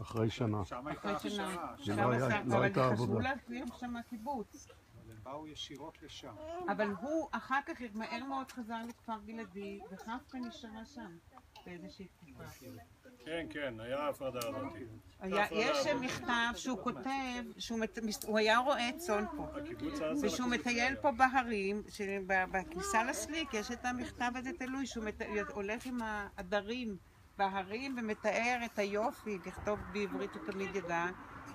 אחרי שנה. אחרי שנה. לא הייתה עבודה. חשבו להקים שם קיבוץ. הם באו ישירות לשם. אבל הוא אחר כך מהר מאוד חזר לכפר גלעדי, וחפקא נשארה שם באיזושהי תקופה. כן, כן, היה הפרדה הזאתי. יש מכתב שהוא כותב, הוא היה רועה צאן פה, ושהוא מטייל פה בהרים, בכניסה לסליק יש את המכתב הזה תלוי, שהוא הולך עם העדרים בהרים ומתאר את היופי, לכתוב בעברית הוא תמיד ידע,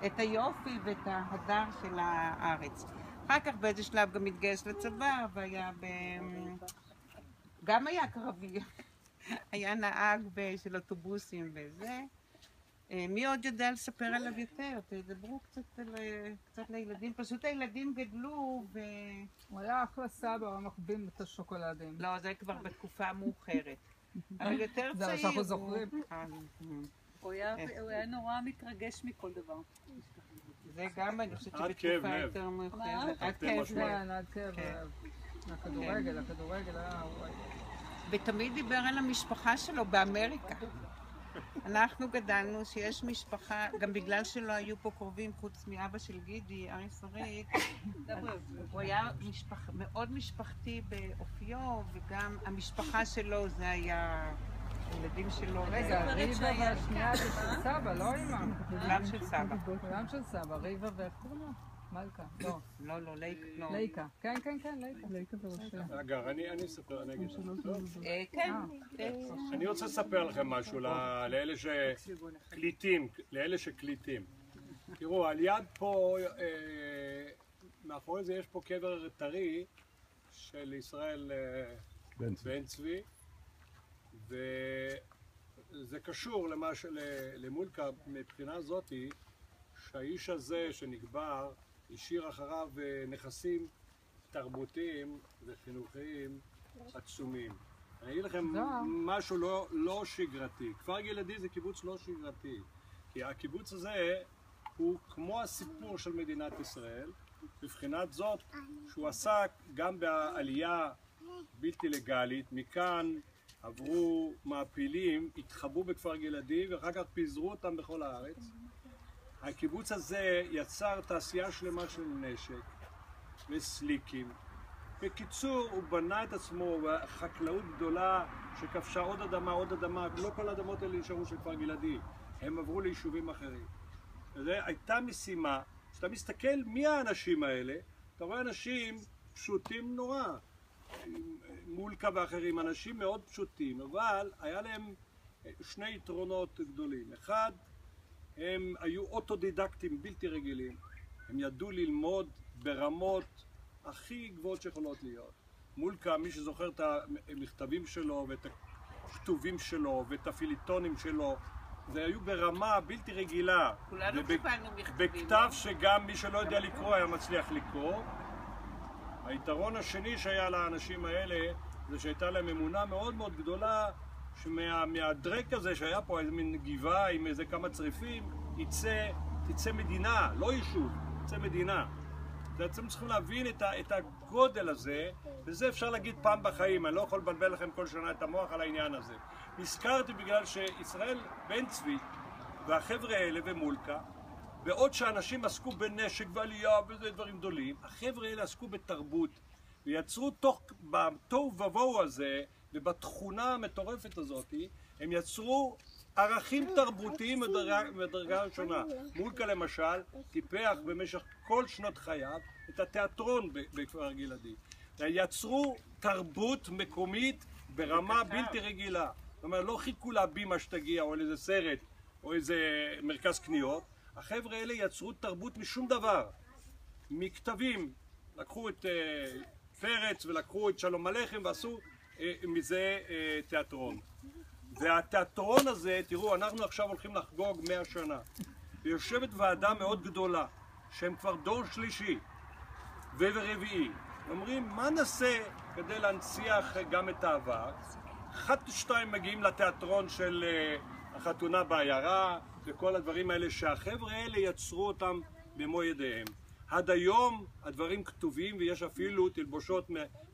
את היופי ואת ההדר של הארץ. אחר כך באיזה שלב גם התגייס לצבא, והיה גם היה קרבי, היה נהג של אוטובוסים וזה. מי עוד יודע לספר עליו יותר? תדברו קצת לילדים, פשוט הילדים גדלו ו... הוא היה אחלה סבא, הוא מחבים את השוקולדים. לא, זה כבר בתקופה מאוחרת. אבל יותר צעיר. זה שאנחנו זוכרים. הוא היה נורא מתרגש מכל דבר. זה גם, אני חושבת שבתקופה יותר מאוחרת. עד כאב לב. עד כאב לב. הכדורגל היה... ותמיד דיבר על המשפחה שלו באמריקה. אנחנו גדלנו שיש משפחה, גם בגלל שלא היו פה קרובים חוץ מאבא של גידי, ארי שריק, הוא היה מאוד משפחתי באופיו, וגם המשפחה שלו זה היה הילדים שלו. רגע, ריבה והשנייה זה של סבא, לא אמא. כולם של סבא. כולם של סבא, ריבה ואיך קוראים לו? מלכה. לא, ליקה. כן, ליקה וראשיה. אגב, אני אספר, אני אגיד לכם. כן. אני רוצה לספר לכם משהו לאלה שקליטים. תראו, על יד פה, מאחורי זה יש פה קבר טרי של ישראל בן צבי, וזה קשור למולקה מבחינה זאתי, שהאיש הזה שנקבר השאיר אחריו נכסים תרבותיים וחינוכיים עצומים. אני אגיד לכם משהו לא שגרתי. כפר גלעדי זה קיבוץ לא שגרתי, כי הקיבוץ הזה הוא כמו הסיפור של מדינת ישראל, בבחינת זאת שהוא עסק גם בעלייה בלתי לגלית. מכאן עברו מעפילים, התחבאו בכפר גלעדי ואחר כך פיזרו אותם בכל הארץ. הקיבוץ הזה יצר תעשייה שלמה של נשק וסליקים. בקיצור, הוא בנה את עצמו בחקלאות גדולה שכבשה עוד אדמה, לא כל האדמות האלה נשארו של כפר גלעדי, הם עברו ליישובים אחרים. זו הייתה משימה, כשאתה מסתכל מי האנשים האלה, אתה רואה אנשים פשוטים נורא, מולקה ואחרים, אנשים מאוד פשוטים, אבל היה להם שני יתרונות גדולים. אחד, הם היו אוטודידקטים בלתי רגילים, הם ידעו ללמוד ברמות הכי גבוהות שיכולות להיות. מולקה, מי שזוכר את המכתבים שלו ואת הכתובים שלו ואת הפיליטונים שלו, זה היו ברמה בלתי רגילה. כולנו קיבלנו מכתבים. בכתב שגם מי שלא יודע לקרוא היה מצליח לקרוא. היתרון השני שהיה לאנשים האלה זה שהייתה להם אמונה מאוד מאוד גדולה שמהדרק הזה שהיה פה איזה מין גבעה עם איזה כמה צריפים תצא מדינה, לא יישוב, תצא מדינה. אתם צריכים להבין את הגודל הזה, וזה אפשר להגיד פעם בחיים, אני לא יכול לבלבל לכם כל שנה את המוח על העניין הזה. נזכרתי בגלל שישראל בן צבי והחבר'ה האלה ומולקה, בעוד שאנשים עסקו בנשק ועלייה וזה דברים גדולים, החבר'ה האלה עסקו בתרבות, ויצרו בתוהו ובוהו הזה, ובתכונה המטורפת הזאת, הם יצרו ערכים תרבותיים מדרגה ראשונה. מולקה למשל טיפח במשך כל שנות חייו את התיאטרון בכפר גלעדי. יצרו תרבות מקומית ברמה בלתי רגילה. זאת אומרת, לא חיכו להבימה שתגיע או איזה סרט או איזה מרכז קניות. החבר'ה האלה יצרו תרבות משום דבר. מכתבים, לקחו את פרץ ולקחו את שלום הלחם ועשו מזה תיאטרון. והתיאטרון הזה, תראו, אנחנו עכשיו הולכים לחגוג 100 שנה. ויושבת ועדה מאוד גדולה, שהם כבר דור שלישי ורביעי. אומרים, מה נעשה כדי להנציח גם את העבר? 1 ו-2 מגיעים לתיאטרון של החתונה בעיירה, וכל הדברים האלה שהחבר'ה האלה יצרו אותם במו ידיהם. עד היום הדברים כתובים ויש אפילו תלבושות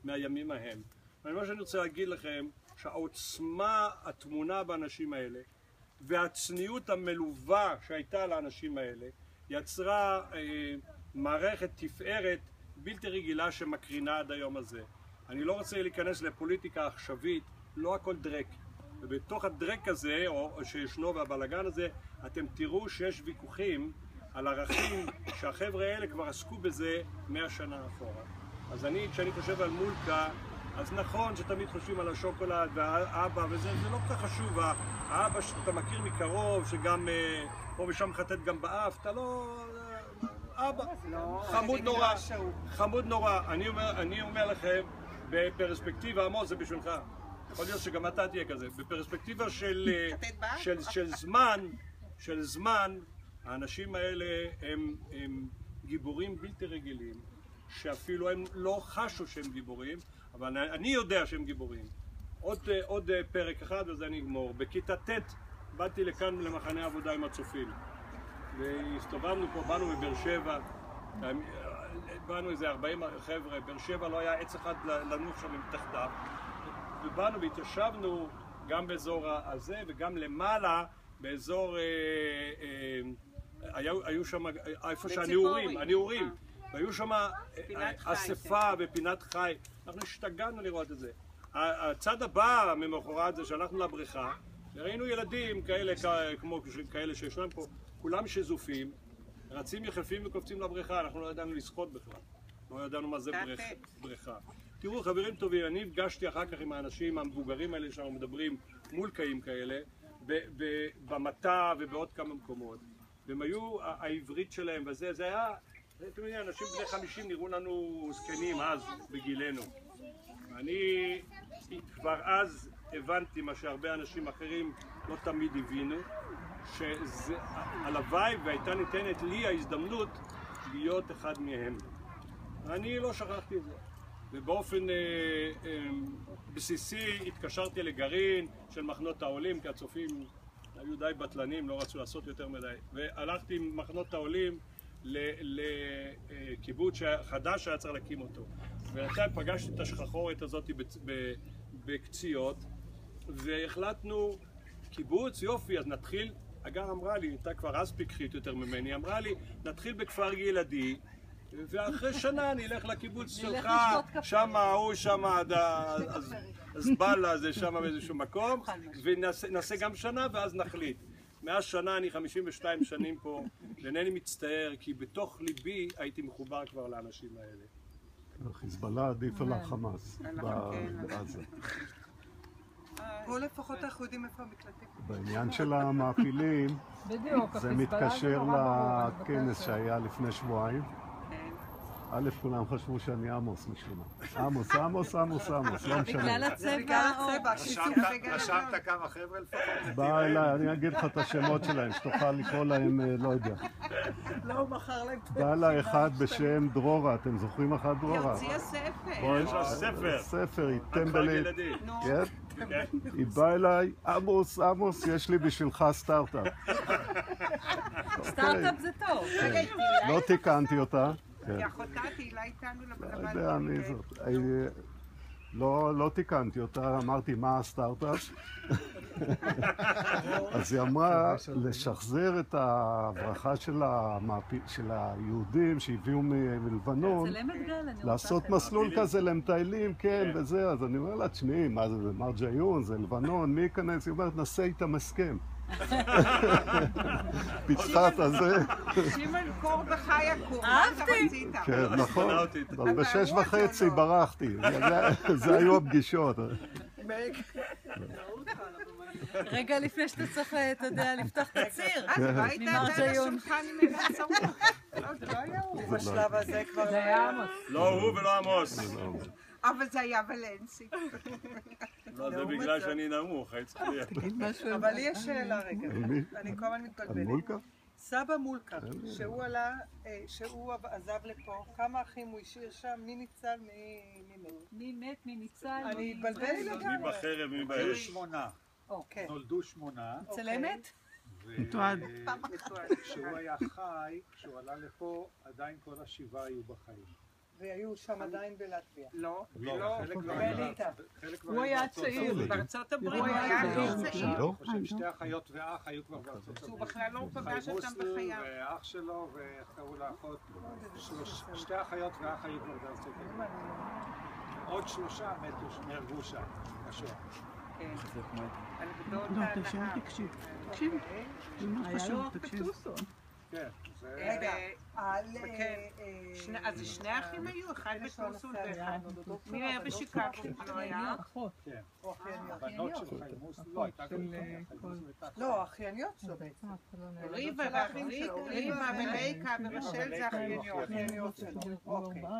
מהימים ההם. מה שאני רוצה להגיד לכם, שהעוצמה התמונה באנשים האלה, והצניעות המלווה שהייתה לאנשים האלה יצרה מערכת תפארת בלתי רגילה שמקרינה עד היום הזה. אני לא רוצה להיכנס לפוליטיקה עכשווית, לא הכל דרק. ובתוך הדרק הזה, או שישנו והבלגן הזה, אתם תראו שיש ויכוחים על ערכים שהחבר'ה האלה כבר עסקו בזה 100 שנה אחורה. אז כשאני חושב על מולקה, אז נכון שתמיד חושבים על השוקולד והאבא וזה, זה לא כל כך חשוב. האבא שאתה מכיר מקרוב, שגם פה ושם חטט גם באף, אתה לא... אבא, חמוד נורא, חמוד נורא. אני אומר לכם, בפרספקטיבה, עמוס, זה בשבילך. יכול להיות שגם אתה תהיה כזה. בפרספקטיבה של זמן, האנשים האלה הם גיבורים בלתי רגילים, שאפילו הם לא חשו שהם גיבורים, אבל אני יודע שהם גיבורים. עוד פרק אחד וזה נגמור. בכיתה ט' באתי לכאן למחנה עבודה עם הצופים. והסתובבנו פה, באנו מבאר שבע, באנו איזה 40 חבר'ה, באר שבע לא היה עץ אחד לנוח שם תחתיו. ובאנו והתיישבנו גם באזור הזה וגם למעלה, באזור, היו שם, איפה שהנעורים, והיו שם אספה ופינת חי. אנחנו השתגענו לראות את זה. הצד הבא ממחרת זה שהלכנו לבריכה, וראינו ילדים כאלה, כמו כאלה שישנם פה, כולם שזופים, רצים יחפים וקופצים לבריכה, אנחנו לא ידענו לשחות בכלל. לא ידענו מה זה בריכה. תראו, חברים טובים, אני הפגשתי אחר כך עם האנשים המבוגרים האלה שאנחנו מדברים, מולקאים כאלה, במטה ובעוד כמה מקומות. והם היו, העברית שלהם וזה, זה היה, אתם יודעים, אנשים בני 50 נראו לנו זקנים אז, בגילנו. אני כבר אז הבנתי מה שהרבה אנשים אחרים לא תמיד הבינו, שהלוואי והייתה ניתנת לי ההזדמנות להיות אחד מהם. אני לא שכחתי את זה. ובאופן בסיסי התקשרתי לגרעין של מחנות העולים, כי הצופים היו די בטלנים, לא רצו לעשות יותר מדי. והלכתי עם מחנות העולים לקיבוץ חדש שהיה צריך להקים אותו. ולכן פגשתי את השחחורת הזאת בקציות, והחלטנו, קיבוץ, יופי, אז נתחיל, אגר אמרה לי, הייתה כבר אז פיקחית יותר ממני, אמרה לי, נתחיל בכפר גלעדי, ואחרי שנה אני אלך לקיבוץ שלך, שמה, הוא שמה, אז בלה זה שמה באיזשהו מקום, ונעשה גם שנה ואז נחליט. מאז שנה אני 52 שנים פה, ואינני מצטער, כי בתוך ליבי הייתי מחובר כבר לאנשים האלה. חיזבאללה עדיף על החמאס בעזה. פה לפחות אנחנו יודעים איפה המקלטים. בעניין של המעפילים, זה מתקשר לכנס שהיה לפני שבועיים. א', כולם חשבו שאני עמוס משום מה. עמוס, לא משנה. בגלל הצבע. רשמת כמה חבר'ה לפחות? בא אליי, אני אגיד לך את השמות שלהם, שתוכל לקרוא להם, לא יודע. לא, מחר להם. בא אליי אחד בשם דרורה, אתם זוכרים אחת דרורה? יוציא הספר. יש לה ספר. ספר, היא טמבלית. כן? כן. היא באה אליי, עמוס, יש לי בשבילך סטארט-אפ. סטארט-אפ זה טוב. לא תיקנתי אותה. כי אחותה תהילה איתנו לא יודע מי זאת. לא תיקנתי אותה, אמרתי מה הסטארט-אפ. אז היא אמרה לשחזר את הברכה של היהודים שהביאו מלבנון, לעשות מסלול כזה למטיילים, כן, וזה. אז אני אומר לה, תשמעי, מה זה מרג'יון, זה לבנון, מי ייכנס? היא אומרת, נעשה איתם הסכם. פיצחת הזה. שמעון קור בחי הקור. אהבתי. כן, נכון. אבל ב6:30 ברחתי. זה היו הפגישות. רגע לפני שאתה צריך, אתה יודע, לפתוח את הציר. אז לא היית עדיין השולחן עם איזה צורות. זה לא היה הוא. בשלב הזה כבר זה היה עמוס. לא הוא ולא עמוס. אבל זה היה ולנסי. לא, זה בגלל שאני נמוך, היית צריך להיות. אבל לי יש שאלה רגע. אני כל הזמן מתבלבלת. מולקה? סבא מולקה, שהוא עלה, שהוא עזב לפה, כמה אחים הוא השאיר שם, מי ניצל, מי מת? מי מת, מי ניצל? אני התבלבלת מי לגמרי. בחרב, מי היו באש. 8. כן. נולדו 8. אצל אמת? מתועד. כשהוא היה חי, כשהוא עלה לפה, עדיין כל השבעה היו בחיים. והיו שם עדיין בלטביה. לא, בליטא. הוא היה צעיר. בארצות הברית הוא היה צעיר. לא? שתי אחיות ואח היו כבר בארצות הברית. הוא בכלל לא פגש אותם בחייו. ואח שלו, ואיך קראו לאחות? שתי אחיות ואח היו כבר בארצות הברית. עוד 3 מתו, נהרגו שם, בשואה. כן. על גדות הנהר. תקשיב, זה מאוד חשוב, תקשיב. כן, רגע, אז שני אחים היו, אחד בטוסון ואחד. מי היה בשיקגו? לא היה? כן. הבנות של חיימוס, לא הייתה לא, האחייניות שלו בעצם. ריבה ולייקה ורשל זה אחייניות שלו.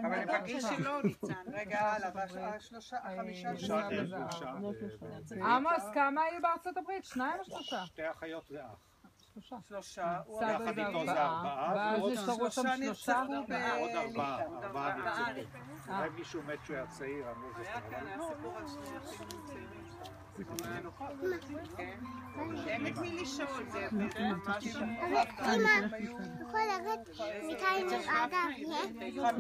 אבל בגיל שלו ניצן. רגע, הלאה, החמישה עמוס, כמה היו בארצות הברית? 2 או 3? שתי אחיות ואח. 3. סבא זה 4. ואז נשארו שם 3. עוד 4 נרצחו. אולי מישהו מת שהוא היה צעיר, אני לא זוכר. היה סיפור על 2 אחים צעירים. אין את מי לשאול, זה ממש... אמא, יכול לרדת מכאן אגב, 5. לא,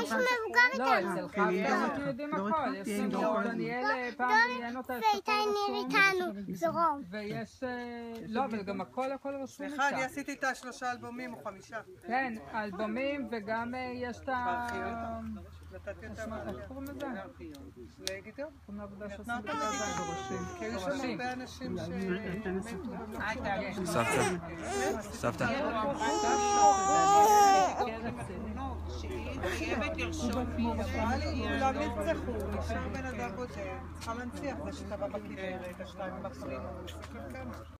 מישהו מבוגר לא, איתנו. אצל חבר יודעים הכל. יש לנו דניאל פעם ראיין אותה ואיתי ניר איתנו, זרום. ויש... לא, אבל גם הכל רשום סליחה, אני איתה. עשיתי איתה 3 אלבומים או 5. כן, אלבומים וגם יש את ה... נתתי אותם. איך קוראים לזה? לגידו? קוראים לעבודה שעושים נתנה אותם לגידו. כי היו שם הרבה אנשים שמתו. סבתא. שהיא חייבת לרשום. כולם נרצחו, נשאר בן אדם בודד. צריכה להנציח זה שטבע בכנרת, 2 המפרים.